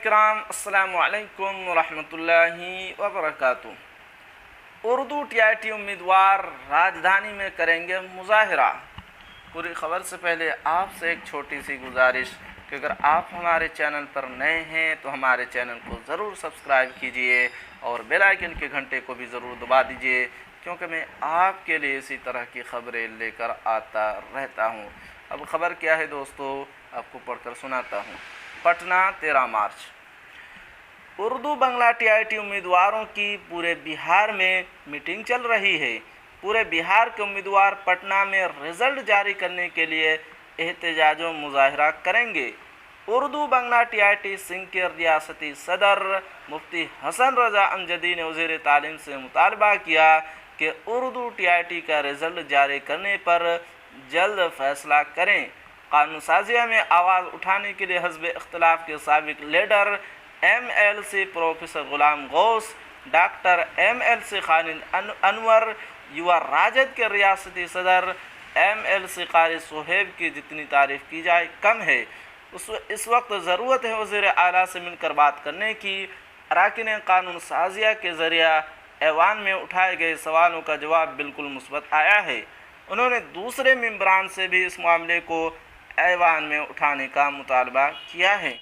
کرام السلام علیکم ورحمۃ اللہ وبرکاتہ۔ اردو ٹی آئی ٹی امیدوار راجدھانی میں کریں گے مظاہرہ۔ پوری خبر سے پہلے آپ سے ایک چھوٹی سی گزارش کہ اگر آپ ہمارے چینل پر نئے ہیں تو ہمارے چینل کو ضرور سبسکرائب کیجئے اور بیل آئیکن کے گھنٹے کو بھی ضرور دبا دیجئے، کیونکہ میں آپ کے لیے اسی طرح کی خبریں لے کر آتا رہتا ہوں۔ اب خبر کیا ہے دوستو، آپ کو پڑھ کر سناتا ہوں۔ پٹنہ 13 مارچ۔ اردو بنگلہ ٹی آئی ٹی امیدواروں کی پورے بہار میں میٹنگ چل رہی ہے۔ پورے بہار کے امیدوار پٹنہ میں رزلٹ جاری کرنے کے لیے احتجاج و مظاہرہ کریں گے۔ اردو بنگلہ ٹی آئی ٹی سنگھ کے ریاستی صدر مفتی حسن رضا امجدی نے وزیر تعلیم سے مطالبہ کیا کہ اردو ٹی آئی ٹی کا رزلٹ جاری کرنے پر جلد فیصلہ کریں۔ قانون سازیہ میں آواز اٹھانے کے لیے حزب اختلاف کے سابق leader M L C professor Ghulam Ghaus, doctor M L C Khalid Anwar, Yuva RJD کے ریاستی صدر ایم ایل سی قاری صہیب کی جتنی تعریف کی جائے کم ہے۔ اس وقت ضرورت ہے وزیر اعلیٰ سے مل کر بات کرنے کی۔ اراکین قانون سازیہ کے ذریعہ ایوان میں اٹھائے گئے سوالوں کا جواب بالکل مثبت آیا ہے۔ انہوں نے دوسرے ممبران سے بھی اس معاملے کو ایوان میں اٹھانے کا مطالبہ کیا ہے۔